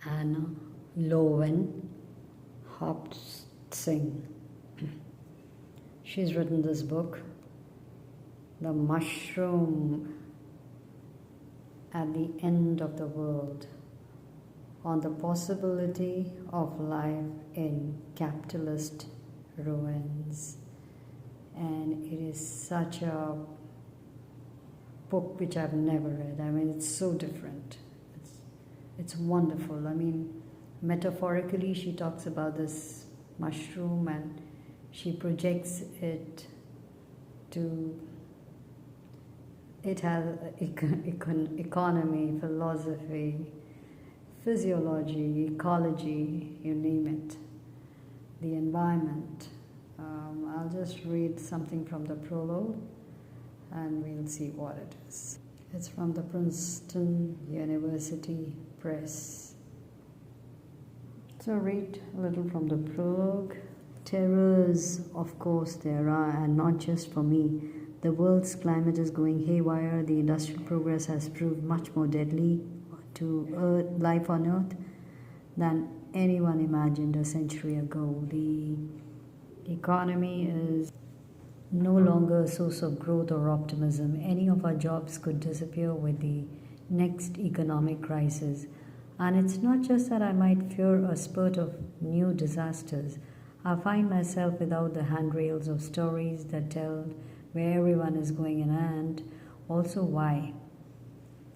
and Lowenhaupt Tsing. She's written this book, The Mushroom at the End of the World, on the possibility of life in capitalist ruins. And it is such a book which I've never read. I mean, it's so different. It's wonderful. I mean, metaphorically, she talks about this mushroom and she projects it to, it has economy, philosophy, physiology, ecology, you name it, the environment. I'll just read something from the prologue and we'll see what it is. It's from the Princeton University Press. So read a little from the prologue. Terrors, of course, there are, and not just for me. The world's climate is going haywire. The industrial progress has proved much more deadly to life on Earth than anyone imagined a century ago. The economy is no longer a source of growth or optimism. Any of our jobs could disappear with the next economic crisis. And it's not just that I might fear a spurt of new disasters. I find myself without the handrails of stories that tell where everyone is going and also why.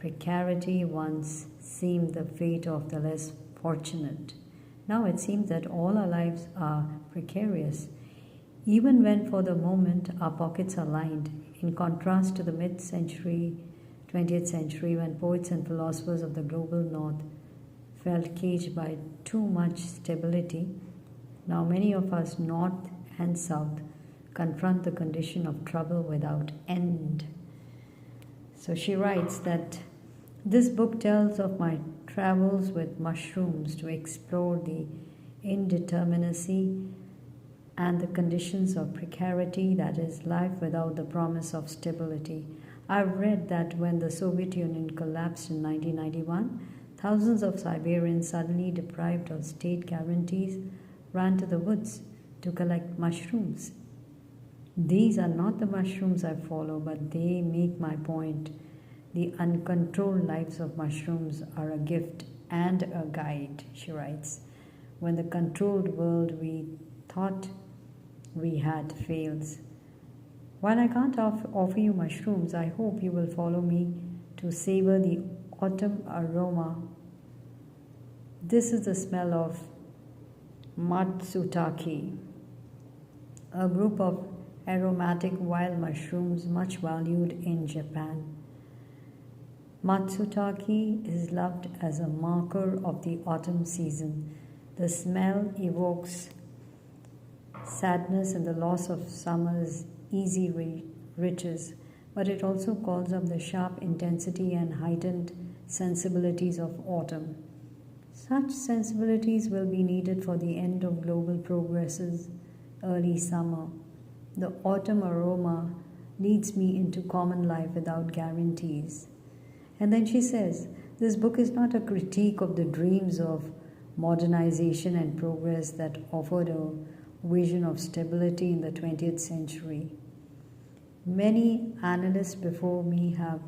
Precarity once seemed the fate of the less fortunate. Now it seems that all our lives are precarious, even when for the moment our pockets are lined, in contrast to the mid-century, 20th century, when poets and philosophers of the global north felt caged by too much stability. Now many of us, north and south, confront the condition of trouble without end. So she writes that this book tells of my travels with mushrooms to explore the indeterminacy and the conditions of precarity, that is, life without the promise of stability. I've read that when the Soviet Union collapsed in 1991, thousands of Siberians, suddenly deprived of state guarantees, ran to the woods to collect mushrooms. These are not the mushrooms I follow, but they make my point. The uncontrolled lives of mushrooms are a gift and a guide, she writes. When the controlled world we thought we had fails. While I can't offer you mushrooms, I hope you will follow me to savor the autumn aroma. This is the smell of matsutake, a group of aromatic wild mushrooms much valued in Japan. Matsutake is loved as a marker of the autumn season. The smell evokes sadness and the loss of summer's easy riches, but it also calls up the sharp intensity and heightened sensibilities of autumn. Such sensibilities will be needed for the end of global progress's early summer. The autumn aroma leads me into common life without guarantees. And then she says, this book is not a critique of the dreams of modernization and progress that offered a vision of stability in the 20th century. Many analysts before me have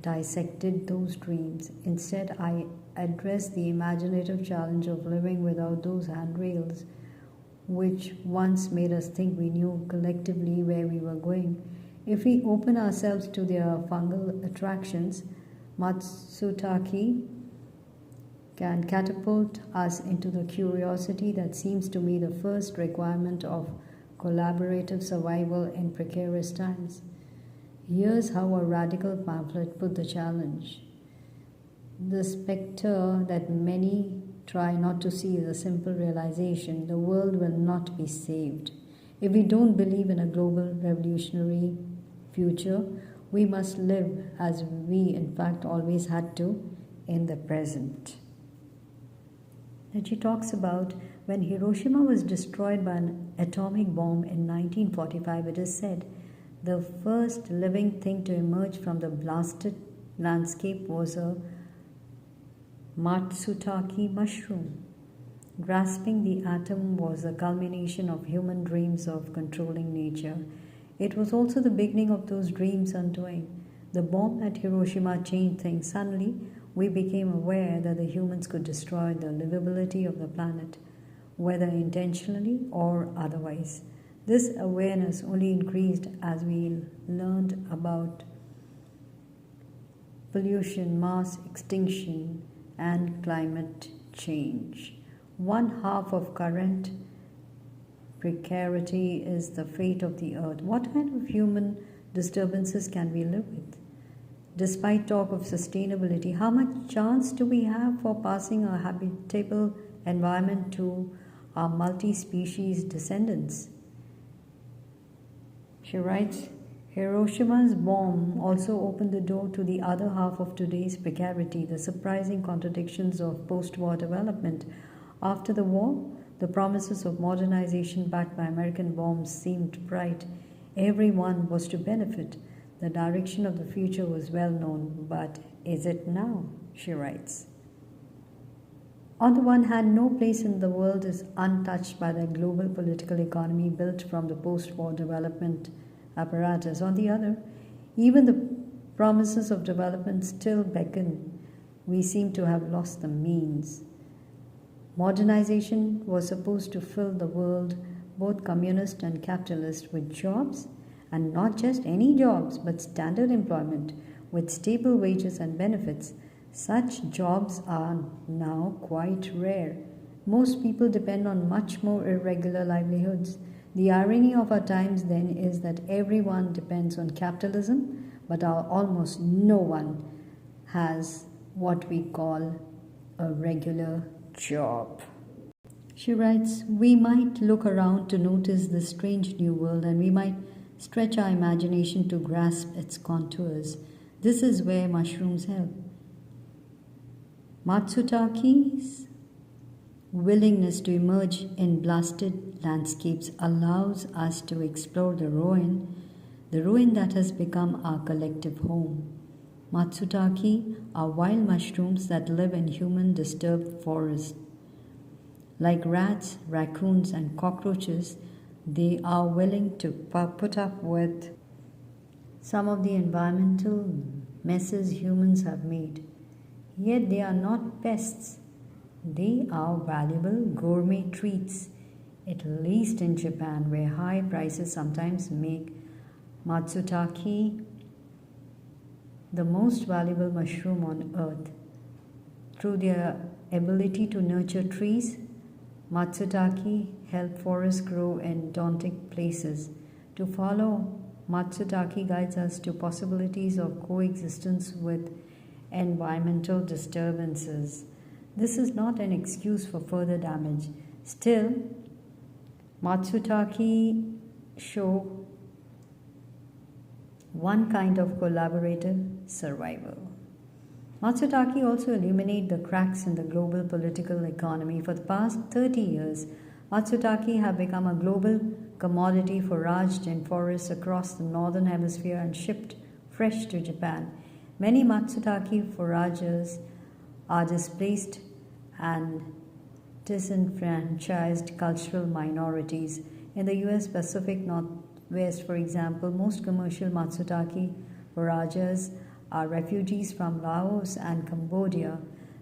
dissected those dreams. Instead, I address the imaginative challenge of living without those handrails which once made us think we knew collectively where we were going. If we open ourselves to their fungal attractions, matsutake can catapult us into the curiosity that seems to me the first requirement of collaborative survival in precarious times. Here's how a radical pamphlet put the challenge. The spectre that many try not to see is a simple realization: the world will not be saved. If we don't believe in a global revolutionary future, we must live as we in fact always had to, in the present. And she talks about when Hiroshima was destroyed by an atomic bomb in 1945, it is said the first living thing to emerge from the blasted landscape was a Matsutake mushroom. Grasping the atom was the culmination of human dreams of controlling nature. It was also the beginning of those dreams undoing. The bomb at Hiroshima changed things. Suddenly, we became aware that the humans could destroy the livability of the planet, whether intentionally or otherwise. This awareness only increased as we learned about pollution, mass extinction, and climate change. One half of current precarity is the fate of the earth. What kind of human disturbances can we live with? Despite talk of sustainability, how much chance do we have for passing a habitable environment to our multi-species descendants? She writes, Hiroshima's bomb also opened the door to the other half of today's precarity, the surprising contradictions of post-war development. After the war, the promises of modernization backed by American bombs seemed bright. Everyone was to benefit. The direction of the future was well known, but is it now? She writes. On the one hand, no place in the world is untouched by the global political economy built from the post-war development apparatus. On the other, even the promises of development still beckon. We seem to have lost the means. Modernization was supposed to fill the world, both communist and capitalist, with jobs, and not just any jobs, but standard employment with stable wages and benefits. Such jobs are now quite rare. Most people depend on much more irregular livelihoods. The irony of our times then is that everyone depends on capitalism, but almost no one has what we call a regular job. She writes, we might look around to notice this strange new world, and we might stretch our imagination to grasp its contours. This is where mushrooms help. Matsutake's willingness to emerge in blasted landscapes allows us to explore the ruin that has become our collective home. Matsutake are wild mushrooms that live in human disturbed forests. Like rats, raccoons, and cockroaches, they are willing to put up with some of the environmental messes humans have made. Yet they are not pests. They are valuable gourmet treats, at least in Japan, where high prices sometimes make Matsutake the most valuable mushroom on earth. Through their ability to nurture trees, Matsutake help forests grow in daunting places. To follow Matsutake guides us to possibilities of coexistence with environmental disturbances. This is not an excuse for further damage. Still, Matsutake show one kind of collaborative survival. Matsutake also illuminate the cracks in the global political economy. For the past 30 years, Matsutake have become a global commodity foraged in forests across the northern hemisphere and shipped fresh to Japan. Many Matsutake foragers are displaced and disenfranchised cultural minorities. In the US Pacific Northwest, for example, most commercial Matsutake foragers are refugees from Laos and Cambodia.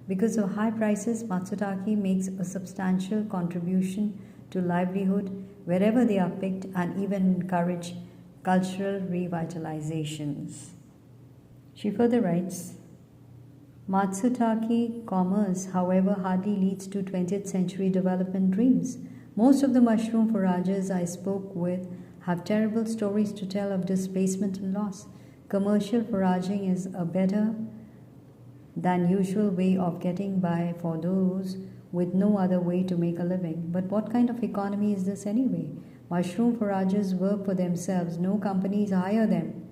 Because of high prices, Matsutake makes a substantial contribution to livelihood wherever they are picked and even encourage cultural revitalizations. She further writes, Matsutake commerce, however, hardly leads to 20th century development dreams. Most of the mushroom foragers I spoke with have terrible stories to tell of displacement and loss. Commercial foraging is a better than usual way of getting by for those with no other way to make a living. But what kind of economy is this anyway? Mushroom foragers work for themselves. No companies hire them.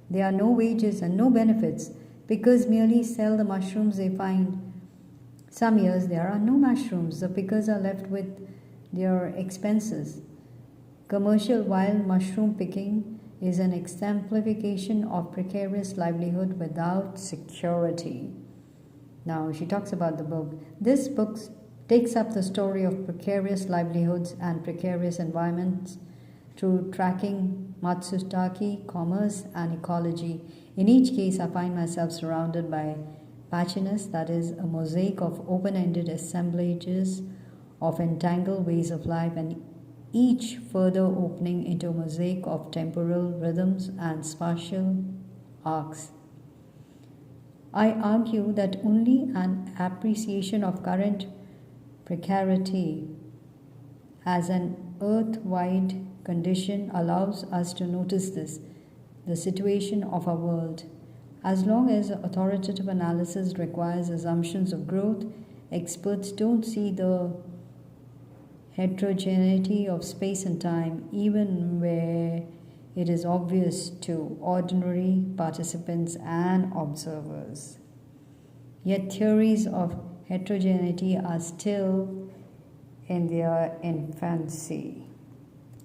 There are no wages and no benefits because merely sell the mushrooms they find. Some years there are no mushrooms. The pickers are left with their expenses. Commercial wild mushroom picking is an exemplification of precarious livelihood without security. Now she talks about the book. This book takes up the story of precarious livelihoods and precarious environments through tracking Matsutake, commerce, and ecology. In each case, I find myself surrounded by patchiness, that is, a mosaic of open ended assemblages of entangled ways of life, and each further opening into a mosaic of temporal rhythms and spatial arcs. I argue that only an appreciation of current precarity as an earth-wide condition allows us to notice this, the situation of our world. As long as authoritative analysis requires assumptions of growth, experts don't see the heterogeneity of space and time, even where it is obvious to ordinary participants and observers. Yet theories of heterogeneity are still in their infancy.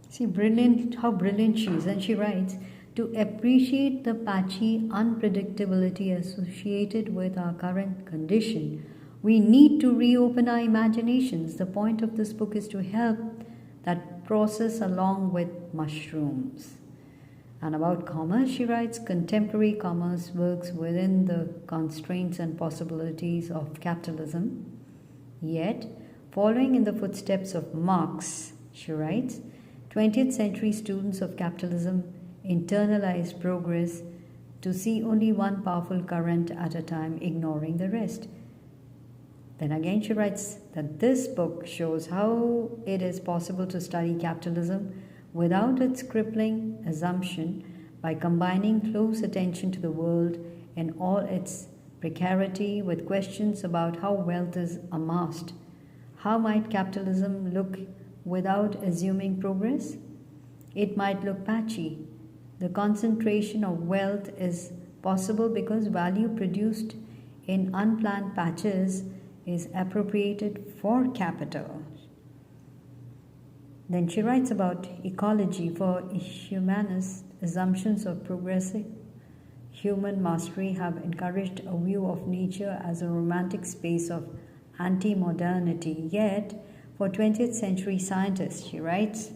See, how brilliant she is. And she writes, to appreciate the patchy unpredictability associated with our current condition, we need to reopen our imaginations. The point of this book is to help that process along with mushrooms. And about commerce, she writes, contemporary commerce works within the constraints and possibilities of capitalism. Yet, following in the footsteps of Marx, she writes, 20th century students of capitalism internalized progress to see only one powerful current at a time, ignoring the rest. Then again, she writes that this book shows how it is possible to study capitalism without its crippling assumption by combining close attention to the world in all its precarity with questions about how wealth is amassed. How might capitalism look without assuming progress? It might look patchy. The concentration of wealth is possible because value produced in unplanned patches is appropriated for capital. Then she writes about ecology. For humanists, assumptions of progressive human mastery have encouraged a view of nature as a romantic space of anti-modernity. Yet, for 20th century scientists, she writes,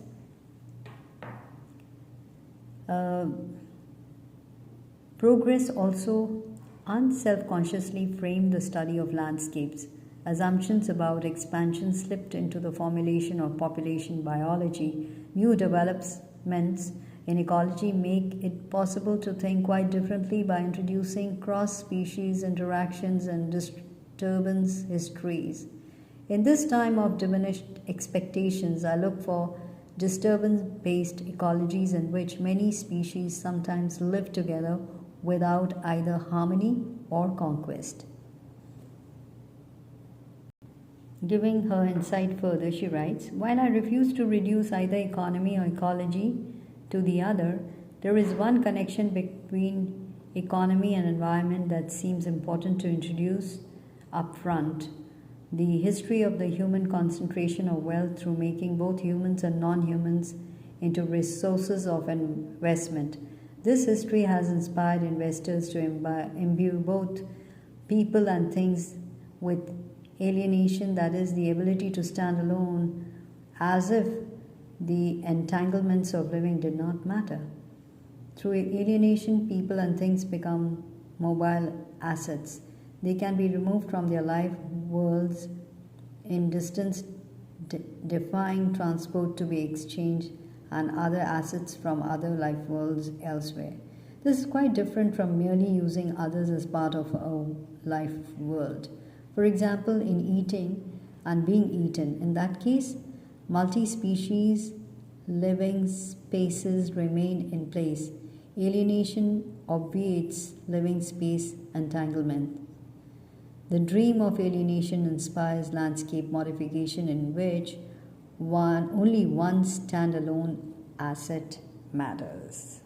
progress also unself-consciously framed the study of landscapes. Assumptions about expansion slipped into the formulation of population biology. New developments in ecology make it possible to think quite differently by introducing cross-species interactions and disturbance histories. In this time of diminished expectations, I look for disturbance-based ecologies in which many species sometimes live together without either harmony or conquest. Giving her insight further, she writes, while I refuse to reduce either economy or ecology to the other, there is one connection between economy and environment that seems important to introduce up front. The history of the human concentration of wealth through making both humans and non-humans into resources of investment. This history has inspired investors to imbue both people and things with alienation, that is, the ability to stand alone as if the entanglements of living did not matter. Through alienation, people and things become mobile assets. They can be removed from their life worlds in distance, defying transport to be exchanged and other assets from other life worlds elsewhere. This is quite different from merely using others as part of a life world. For example, in eating and being eaten, in that case, multi-species living spaces remain in place. Alienation obviates living space entanglement. The dream of alienation inspires landscape modification in which only one standalone asset matters.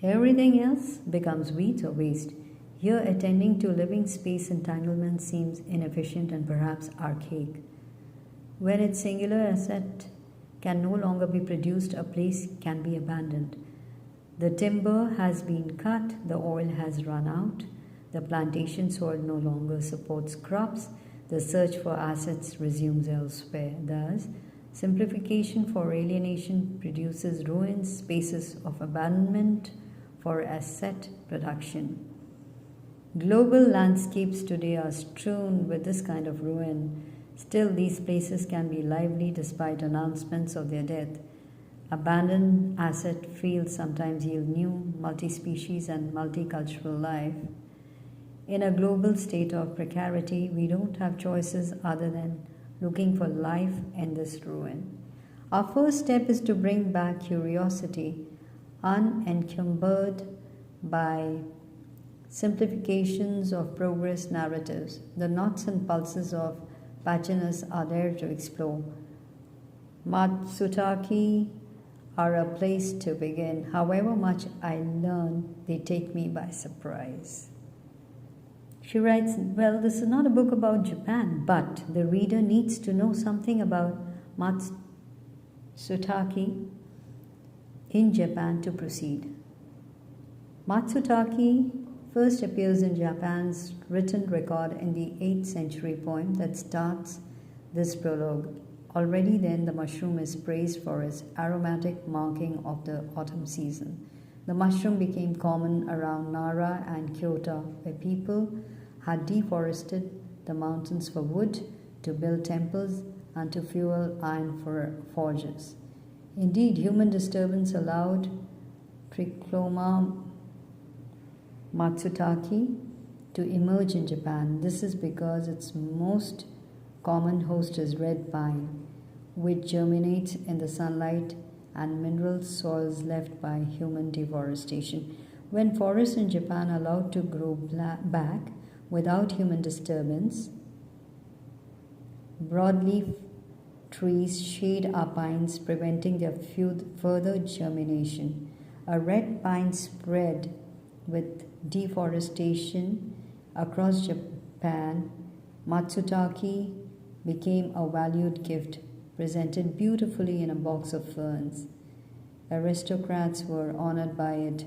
Everything else becomes weeds or waste. Here, attending to living space entanglement seems inefficient and perhaps archaic. When its singular asset can no longer be produced, a place can be abandoned. The timber has been cut, the oil has run out, The plantation soil no longer supports crops. The search for assets resumes elsewhere. Thus, simplification for alienation produces ruins, spaces of abandonment for asset production. Global landscapes today are strewn with this kind of ruin. Still, these places can be lively despite announcements of their death. Abandoned asset fields sometimes yield new multi-species and multicultural life. In a global state of precarity, we don't have choices other than looking for life in this ruin. Our first step is to bring back curiosity, unencumbered by simplifications of progress narratives. The knots and pulses of patchiness are there to explore. Matsutake are a place to begin. However much I learn, they take me by surprise. She writes, well, this is not a book about Japan, but the reader needs to know something about Matsutake in Japan to proceed. Matsutake first appears in Japan's written record in the 8th century poem that starts this prologue. Already then, the mushroom is praised for its aromatic marking of the autumn season. The mushroom became common around Nara and Kyoto, where people had deforested the mountains for wood, to build temples, and to fuel iron forges. Indeed, human disturbance allowed Trichloma Matsutake to emerge in Japan. This is because its most common host is red pine, which germinates in the sunlight and mineral soils left by human deforestation. When forests in Japan are allowed to grow back without human disturbance, broadleaf trees shade our pines, preventing their further germination. A red pine spread with deforestation across Japan, Matsutake became a valued gift, presented beautifully in a box of ferns. Aristocrats were honored by it.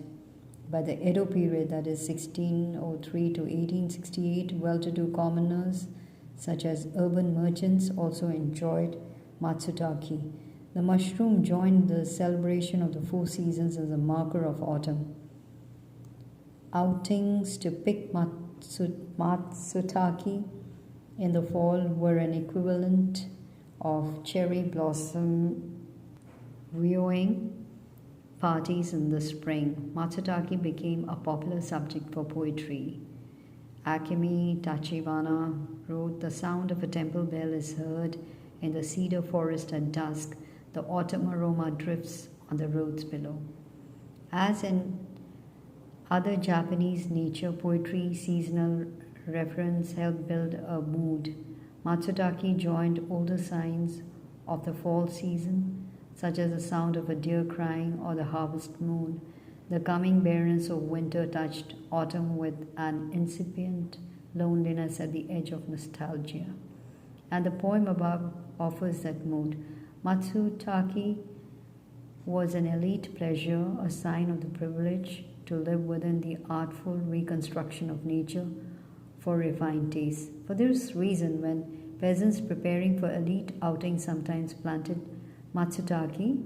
By the Edo period, that is 1603 to 1868, well-to-do commoners such as urban merchants also enjoyed Matsutake. The mushroom joined the celebration of the 4 seasons as a marker of autumn. Outings to pick Matsutake in the fall were an equivalent of cherry blossom viewing parties in the spring. Matsutake became a popular subject for poetry. Akemi Tachibana wrote, "The sound of a temple bell is heard in the cedar forest at dusk. The autumn aroma drifts on the roads below." As in other Japanese nature poetry, seasonal reference helped build a mood. Matsutake joined older signs of the fall season, such as the sound of a deer crying or the harvest moon. The coming barrenness of winter touched autumn with an incipient loneliness at the edge of nostalgia. And the poem above offers that mood. Matsutake was an elite pleasure, a sign of the privilege to live within the artful reconstruction of nature for refined taste. For this reason, when peasants preparing for elite outings sometimes planted Matsutake,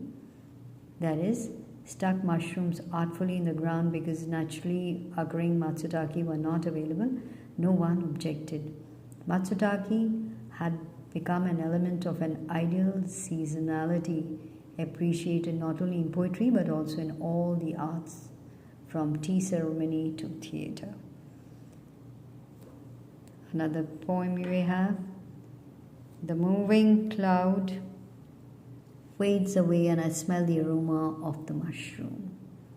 that is, stuck mushrooms artfully in the ground because naturally occurring Matsutake were not available, no one objected. Matsutake had become an element of an ideal seasonality, appreciated not only in poetry but also in all the arts, from tea ceremony to theatre. Another poem we have, "The moving cloud fades away and I smell the aroma of the mushroom,"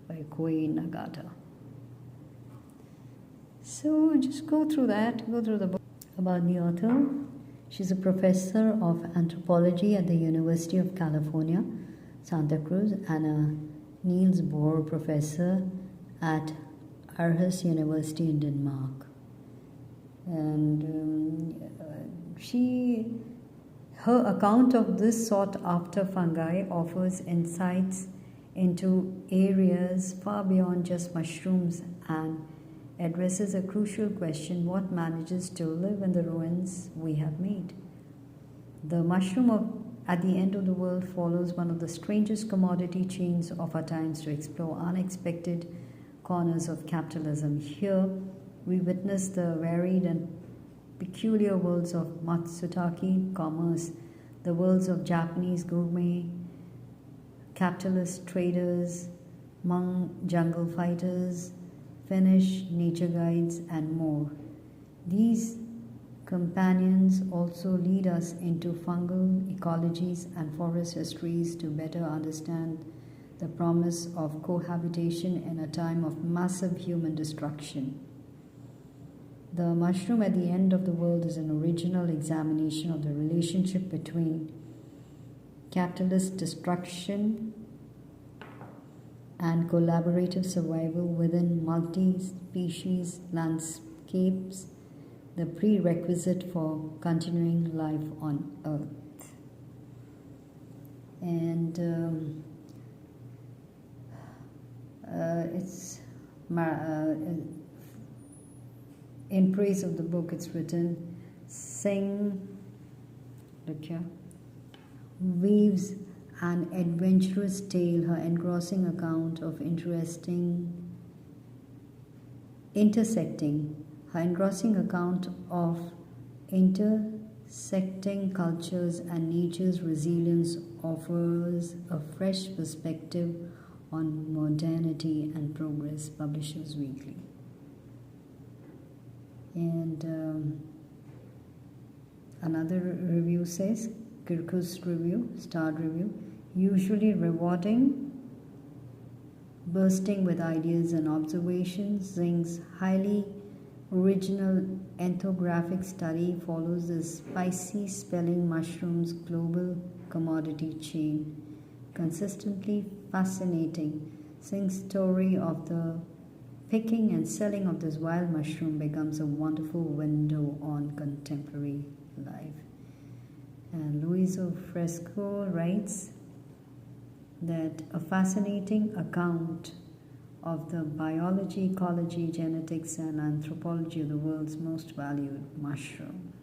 by Koi Nagata. So just go through the book. About the author, she's a professor of anthropology at the University of California, Santa Cruz, and a Niels Bohr professor at Aarhus University in Denmark. And her account of this sought-after fungi offers insights into areas far beyond just mushrooms and addresses a crucial question: what manages to live in the ruins we have made? The mushroom at the end of the world follows one of the strangest commodity chains of our times to explore unexpected corners of capitalism. Here, we witness the varied and peculiar worlds of Matsutake commerce, the worlds of Japanese gourmet, capitalist traders, Hmong jungle fighters, Finnish nature guides, and more. These companions also lead us into fungal ecologies and forest histories to better understand the promise of cohabitation in a time of massive human destruction. The mushroom at the end of the world is an original examination of the relationship between capitalist destruction and collaborative survival within multi-species landscapes, the prerequisite for continuing life on Earth. And in praise of the book, it's written, Tsing, look here, weaves an adventurous tale, her engrossing account of intersecting cultures and nature's resilience offers a fresh perspective on modernity and progress. Publishers Weekly. And another review says, Kirkus review, starred review, usually rewarding, bursting with ideas and observations. Tsing's highly original ethnographic study follows the spicy spelling mushroom's global commodity chain. Consistently fascinating, Tsing's story of the picking and selling of this wild mushroom becomes a wonderful window on contemporary life. And Luiso Fresco writes that a fascinating account of the biology, ecology, genetics, and anthropology of the world's most valued mushroom.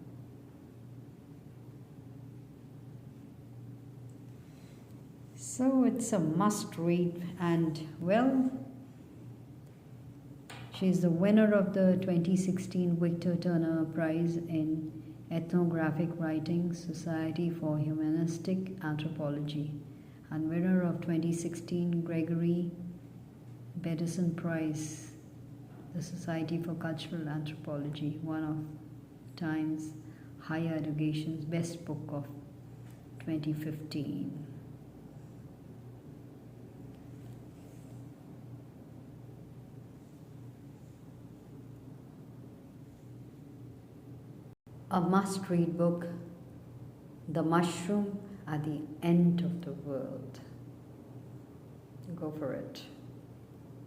So it's a must read, and well, she's the winner of the 2016 Victor Turner Prize in Ethnographic Writing, Society for Humanistic Anthropology, and winner of 2016 Gregory Bateson Prize, the Society for Cultural Anthropology, one of Times Higher Education's best book of 2015. A must-read book, The Mushroom at the End of the World. Go for it.